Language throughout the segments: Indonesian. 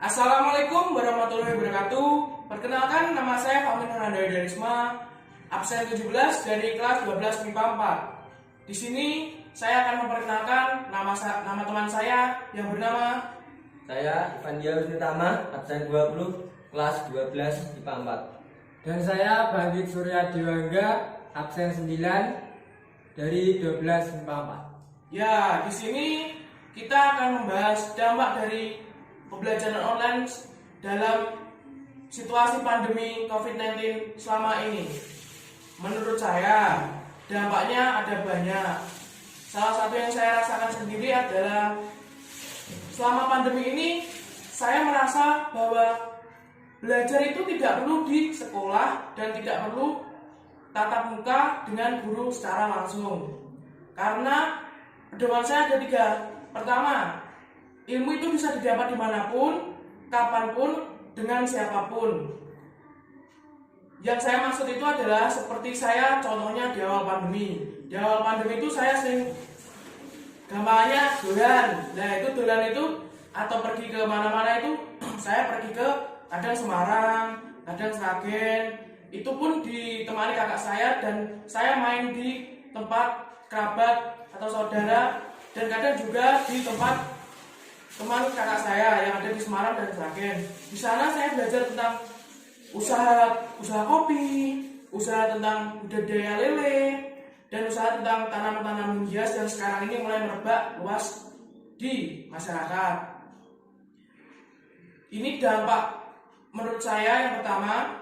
Assalamualaikum warahmatullahi wabarakatuh. Perkenalkan, nama saya Fahmi Nurhandaya Darisma, absen 17 dari kelas 12 MIPA 4. Di sini saya akan memperkenalkan nama teman saya yang bernama Saya Ivan Wisnutama, absen 20, kelas 12 IPA 4. Dan saya Bangkit Surya Dewangga, absen 9 dari 12 MIPA 4. Ya, di sini kita akan membahas dampak dari pembelajaran online dalam situasi pandemi COVID-19 selama ini. Menurut saya, dampaknya ada banyak. Salah satu yang saya rasakan sendiri adalah selama pandemi ini, saya merasa bahwa belajar itu tidak perlu di sekolah dan tidak perlu tatap muka dengan guru secara langsung. Karena pedoman saya ada 3. Pertama, ilmu itu bisa didapat dimanapun, kapanpun, dengan siapapun. Yang saya maksud itu adalah seperti saya contohnya di awal pandemi. Di awal pandemi itu saya sering gampangnya dolan. Nah itu dolan itu atau pergi ke mana-mana itu saya pergi ke kadang Semarang, kadang Sragen. Itu pun ditemani kakak saya dan saya main di tempat kerabat atau saudara dan kadang juga di tempat teman kakak saya yang ada di Semarang dan Sragen. Di sana saya belajar tentang usaha kopi, usaha tentang budidaya lele, dan usaha tentang tanaman-tanaman hias yang sekarang ini mulai merebak luas di masyarakat. Ini dampak menurut saya yang pertama.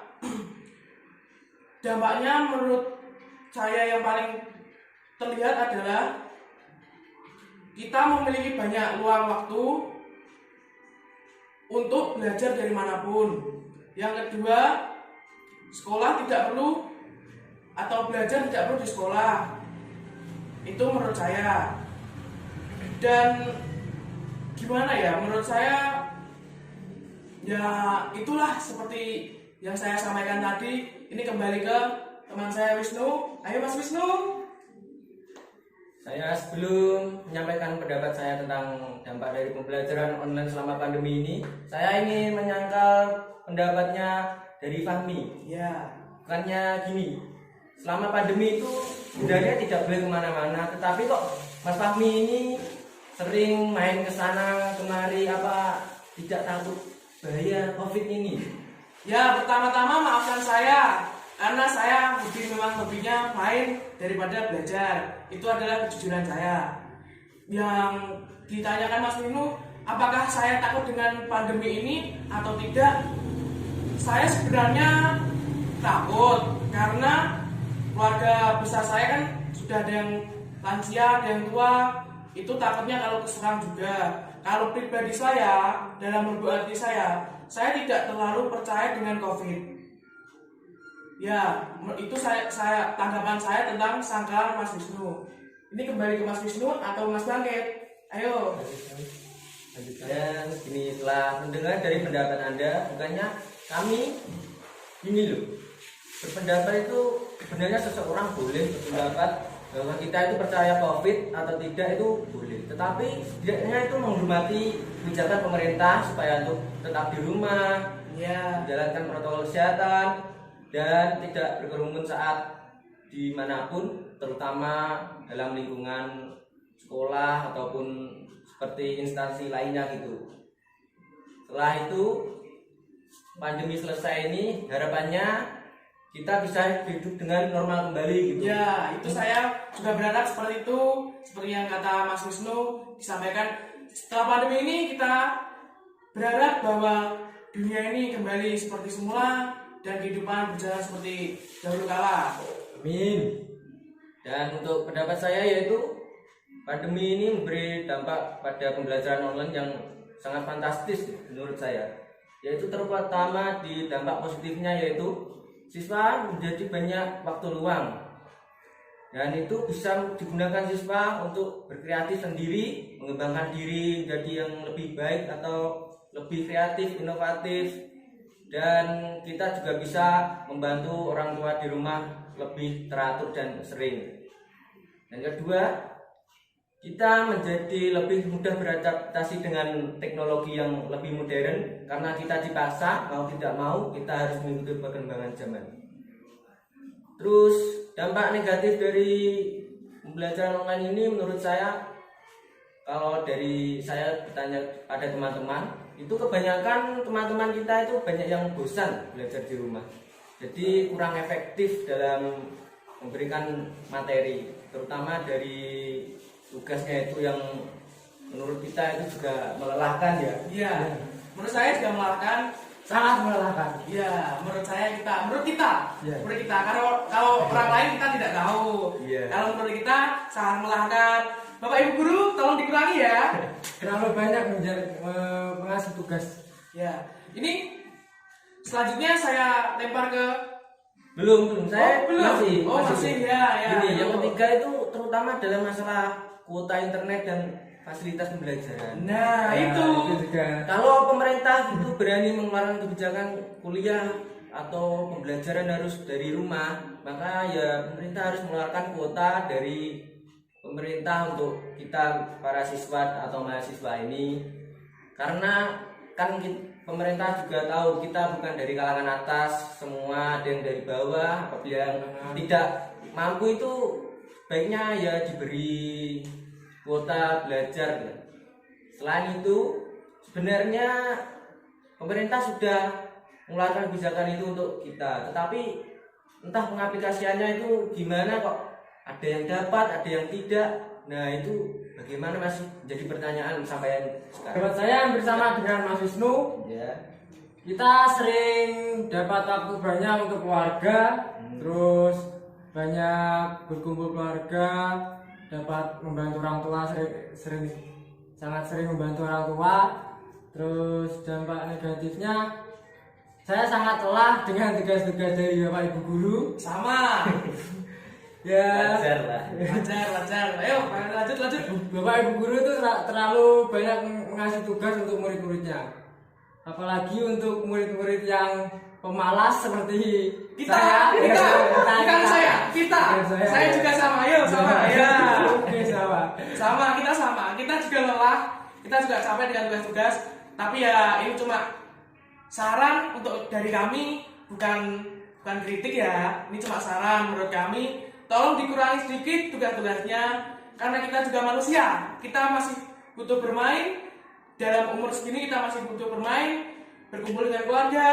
Dampaknya menurut saya yang paling terlihat adalah kita memiliki banyak luang waktu untuk belajar dari manapun. Yang kedua, sekolah tidak perlu atau belajar tidak perlu di sekolah. Itu menurut saya. Dan gimana ya, menurut saya ya itulah seperti yang saya sampaikan tadi. Ini kembali ke teman saya Wisnu. Ayo Mas Wisnu. Saya sebelum menyampaikan pendapat saya tentang dampak dari pembelajaran online selama pandemi ini, saya ingin menyangkal pendapatnya dari Fahmi. Ya. Bukannya gini, selama pandemi itu sebenarnya tidak boleh kemana-mana, tetapi kok Mas Fahmi ini sering main ke sana kemari, apa tidak takut bahaya COVID ini? Ya, pertama-tama maafkan saya karena saya memang hobinya main daripada belajar. Itu adalah kejujuran saya. Yang ditanyakan Mas Winu, apakah saya takut dengan pandemi ini atau tidak? Saya sebenarnya takut karena keluarga besar saya kan sudah ada yang lansia, ada yang tua. Itu takutnya kalau keserang juga. Kalau pribadi saya, dalam lubuk hati saya tidak terlalu percaya dengan COVID. Ya, itu saya tanggapan saya tentang sanggahan Mas Wisnu. Ini kembali ke Mas Wisnu atau Mas Bangkit? Ayo. Dan gini, setelah mendengar dari pendapat Anda, bukannya kami ini loh, berpendapat itu sebenarnya seseorang boleh berpendapat bahwa kita itu percaya COVID atau tidak itu boleh, tetapi setidaknya itu menghormati kebijakan pemerintah supaya untuk tetap di rumah, Ya. menjalankan protokol kesehatan dan tidak berkerumun saat dimanapun, terutama dalam lingkungan sekolah ataupun seperti instansi lainnya gitu. Setelah itu pandemi selesai ini, harapannya kita bisa hidup dengan normal kembali gitu. Ya, itu saya juga berharap seperti itu. Seperti yang kata Mas Wisnu disampaikan, setelah pandemi ini kita berharap bahwa dunia ini kembali seperti semula dan kehidupan berjalan seperti dahulu kala. Amin. Dan untuk pendapat saya yaitu pandemi ini memberi dampak pada pembelajaran online yang sangat fantastis menurut saya. Yaitu terutama di dampak positifnya yaitu siswa menjadi banyak waktu luang. Dan itu bisa digunakan siswa untuk berkreatif sendiri, mengembangkan diri menjadi yang lebih baik atau lebih kreatif, inovatif. Dan kita juga bisa membantu orang tua di rumah lebih teratur dan sering. Dan kedua, kita menjadi lebih mudah beradaptasi dengan teknologi yang lebih modern karena kita dipaksa mau tidak mau kita harus mengikuti perkembangan zaman. Terus dampak negatif dari pembelajaran online ini menurut saya, kalau dari saya bertanya pada teman-teman, itu kebanyakan teman-teman kita itu banyak yang bosan belajar di rumah. Jadi kurang efektif dalam memberikan materi, terutama dari tugasnya itu yang menurut kita itu juga melelahkan ya. Iya. Menurut saya juga melelahkan. Sangat melelahkan. Iya, menurut kita. Iya. Menurut kita. Kalau orang lain kita tidak tahu. Iya. Kalau menurut kita sangat melelahkan. Bapak Ibu guru, tolong dikurangi ya. Terlalu banyak mengasih tugas. Ya. Ini selanjutnya saya lempar ke Belum, saya belum. Masih ya. Ini yang ketiga itu terutama dalam masalah kuota internet dan fasilitas pembelajaran. Nah, itu. juga. Kalau pemerintah itu berani mengeluarkan kebijakan kuliah atau pembelajaran harus dari rumah, maka ya pemerintah harus mengeluarkan kuota dari pemerintah untuk kita para siswa atau mahasiswa ini. Karena kan pemerintah juga tahu kita bukan dari kalangan atas semua, ada yang dari bawah. Apabila yang tidak mampu itu baiknya ya diberi kuota belajar. Selain itu sebenarnya pemerintah sudah mengeluarkan kebijakan itu untuk kita, tetapi entah pengaplikasiannya itu gimana kok ada yang dapat, ada yang tidak. Nah itu bagaimana masih jadi pertanyaan sampai sekarang. Buat saya bersama dengan Mas Wisnu, Ya. kita sering dapat waktu banyak untuk keluarga, terus banyak berkumpul keluarga, dapat membantu orang tua, sangat sering membantu orang tua. Terus dampak negatifnya, saya sangat lelah dengan tugas-tugas dari Bapak Ibu guru. Sama. Ya, Wajar. Ayo, lanjut. Bapak Ibu guru itu terlalu banyak mengasih tugas untuk murid-muridnya. Apalagi untuk murid-murid yang pemalas seperti saya. Saya juga sama. Ayo, sama. Ya. Oke, Kita sama. Kita juga lelah. Kita juga capek dengan tugas-tugas. Tapi ya ini cuma saran untuk dari kami, bukan kritik ya. Ini cuma saran menurut kami. Tolong dikurangi sedikit tugas-tugasnya, karena kita juga manusia. Kita masih butuh bermain. Dalam umur segini kita masih butuh bermain, berkumpul dengan keluarga,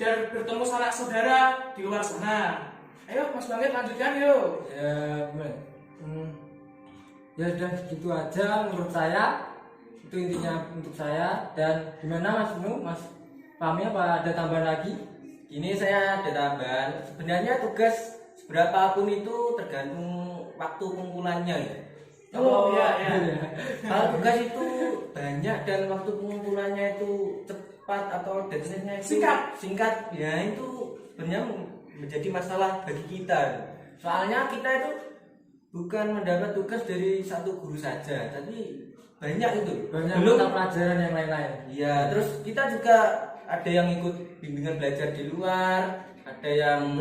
dan bertemu sanak saudara di luar sana. Ayo Mas Bangit lanjutkan yuk. Ya udah gitu aja menurut saya. Itu intinya untuk saya. Dan gimana Mas Nu? Mas Fahmi apa ada tambahan lagi? Ini saya ada tambahan. Sebenarnya tugas berapapun itu tergantung waktu pengumpulannya ya. Iya. Kalau tugas itu banyak dan waktu pengumpulannya itu cepat atau deadline-nya itu singkat, ya itu sebenarnya menjadi masalah bagi kita. Soalnya kita itu bukan mendapat tugas dari satu guru saja, tapi banyak belum mata pelajaran yang lain-lain. Iya, terus kita juga ada yang ikut bimbingan belajar di luar, ada yang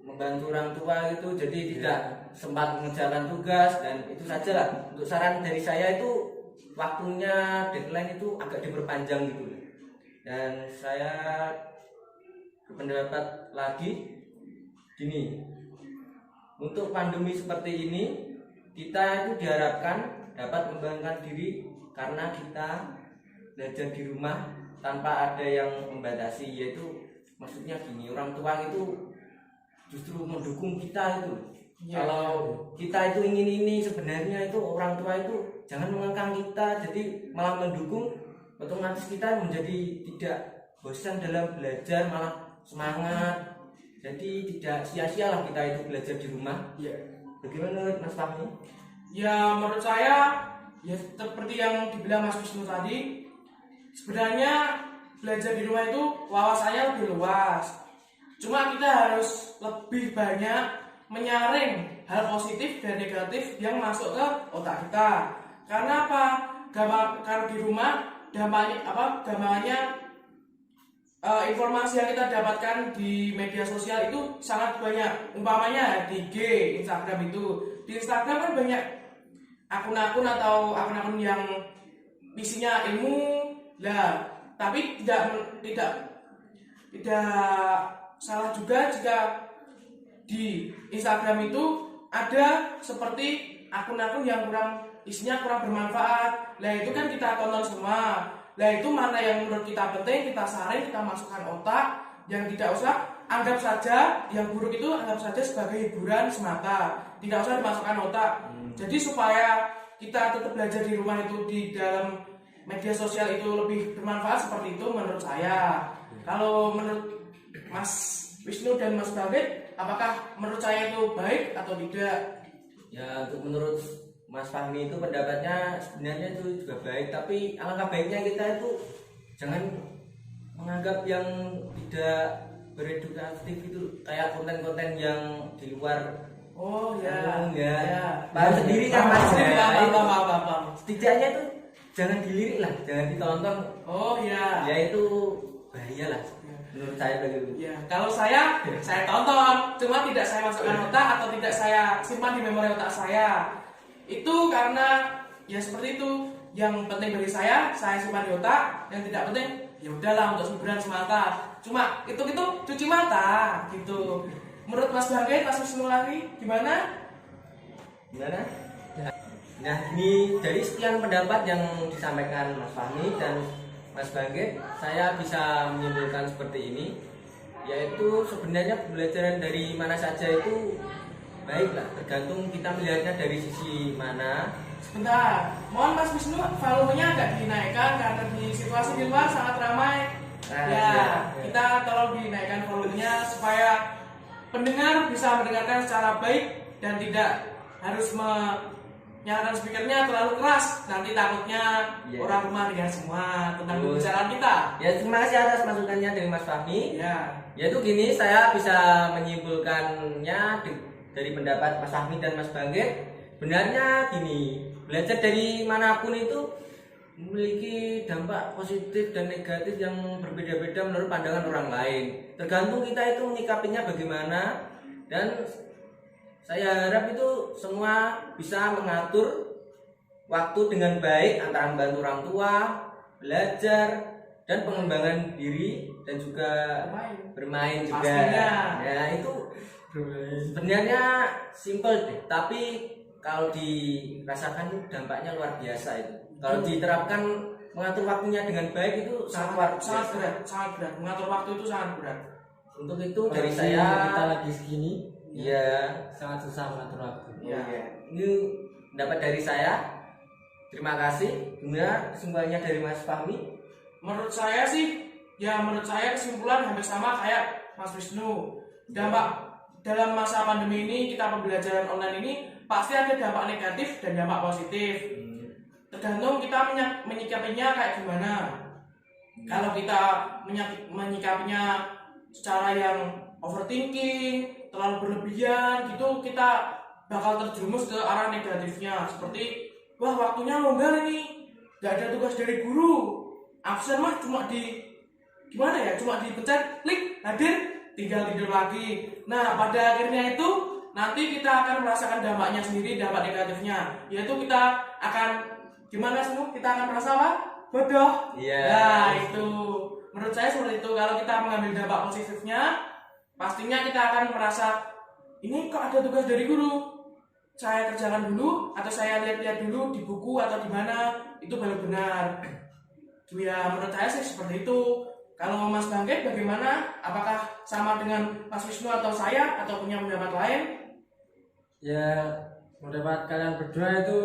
membantu orang tua gitu, jadi tidak sempat mengerjakan tugas. Dan itu saja lah untuk saran dari saya, itu waktunya deadline itu agak diperpanjang gitu. Dan saya berpendapat lagi gini, untuk pandemi seperti ini kita itu diharapkan dapat mengembangkan diri karena kita belajar di rumah tanpa ada yang membatasi. Yaitu maksudnya gini, orang tua itu justru mendukung kita itu. Ya. Kalau kita itu ingin ini, sebenarnya itu orang tua itu jangan mengekang kita, jadi malah mendukung. Otomatis kita menjadi tidak bosan dalam belajar, malah semangat. Jadi tidak sia-sialah kita itu belajar di rumah. Ya. Bagaimana Mas Fahmi? Ya menurut saya ya seperti yang dibilang Mas Wisnu tadi, sebenarnya belajar di rumah itu wawasannya lebih luas. Cuma kita harus lebih banyak menyaring hal positif dan negatif yang masuk ke otak kita. Karena apa? Karena di rumah gambarnya informasi yang kita dapatkan di media sosial itu sangat banyak. Umpamanya di IG, Instagram itu. Di Instagram kan banyak akun-akun atau akun-akun yang isinya ilmu lah, tapi tidak salah juga jika di Instagram itu ada seperti akun-akun yang isinya kurang bermanfaat. Lah itu kan kita tonton semua. Lah itu mana yang menurut kita penting kita saring, kita masukkan otak, yang tidak usah anggap saja yang buruk itu anggap saja sebagai hiburan semata, tidak usah dimasukkan otak. Jadi supaya kita tetap belajar di rumah itu di dalam media sosial itu lebih bermanfaat seperti itu menurut saya. Kalau menurut Mas Wisnu dan Mas Bangkit, apakah menurut saya itu baik atau tidak? Ya, untuk menurut Mas Fahmi itu pendapatnya sebenarnya itu juga baik, tapi alangkah baiknya kita itu jangan menganggap yang tidak beredukatif itu kayak konten-konten yang di luar. Oh ya, Paham sendiri kan Mas? Paham. Setidaknya itu jangan dilirik lah, jangan ditonton. Oh ya. Ya itu bahaya lah menurut saya begitu. Ya, kalau saya tonton, cuma tidak saya masukkan otak atau tidak saya simpan di memori otak saya. Itu karena ya seperti itu. Yang penting bagi saya simpan di otak. Yang tidak penting ya udahlah untuk hiburan semata. Cuma itu cuci mata gitu. Menurut Mas Bangkit, Mas Wisnu lagi gimana? Gimana? Nah, ini dari sekian pendapat yang disampaikan Mas Fahmi dan Mas Bangkit, saya bisa menyimpulkan seperti ini, yaitu sebenarnya pembelajaran dari mana saja itu baiklah, tergantung kita melihatnya dari sisi mana. Sebentar, mohon Mas Wisnu volumenya agak dinaikkan karena di situasi di luar sangat ramai. Kita tolong dinaikkan volumenya supaya pendengar bisa mendengarkan secara baik dan tidak harus nyalakan speakernya terlalu keras, nanti takutnya orang rumah dengar semua tentang pembicaraan kita. Ya, terima kasih atas masukannya dari Mas Fahmi. Ya. Yaitu gini, saya bisa menyimpulkannya dari pendapat Mas Fahmi dan Mas Bangkit. Benarnya gini, belajar dari manapun itu memiliki dampak positif dan negatif yang berbeda-beda menurut pandangan orang lain. Tergantung kita itu menyikapinya bagaimana, dan saya harap itu semua bisa mengatur waktu dengan baik antara membantu orang tua, belajar, dan pengembangan diri, dan juga bermain juga. Pastinya. Ya itu sebenarnya simple deh, tapi kalau dirasakan itu dampaknya luar biasa itu. Kalau diterapkan mengatur waktunya dengan baik itu sangat berat. Mengatur waktu itu sangat berat. Untuk itu dari saya kita lagi segini. Iya, Sangat susah mengatur waktu. Iya. Ini dapat dari saya. Terima kasih. Gimana kesimpulannya dari Mas Fahmi? Menurut saya kesimpulan hampir sama kayak Mas Wisnu. Dampak dalam masa pandemi ini, kita pembelajaran online ini pasti ada dampak negatif dan dampak positif. Tergantung kita menyikapinya kayak gimana. Kalau kita menyikapinya secara yang overthinking, terlalu berlebihan gitu, kita bakal terjerumus ke arah negatifnya. Seperti, wah waktunya longgar ini, gak ada tugas dari guru, absen mah cuma dipencet klik hadir, tinggal tidur lagi. Nah pada akhirnya itu nanti kita akan merasakan dampaknya sendiri, dampak negatifnya, yaitu kita akan gimana semua, kita akan merasa apa? Bodoh. Nah itu menurut saya seperti itu. Kalau kita mengambil dampak positifnya, pastinya kita akan merasa ini kok ada tugas dari guru, saya kerjakan dulu atau saya lihat-lihat dulu di buku atau di mana, itu baru benar. Ya menurut saya sih seperti itu. Kalau Mas Bangkit bagaimana? Apakah sama dengan Mas Wisnu atau saya atau punya pendapat lain? Ya, pendapat kalian berdua itu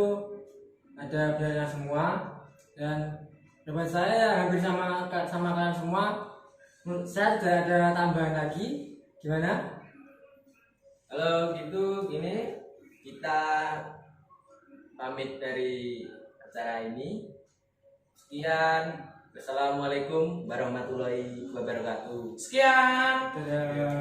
ada biaya semua, dan pendapat saya ya hampir sama kalian semua. Menurut saya tidak ada tambahan lagi. Gimana? Kalau gitu gini, kita pamit dari acara ini. Sekian. Wassalamualaikum warahmatullahi wabarakatuh. Sekian. Dadah.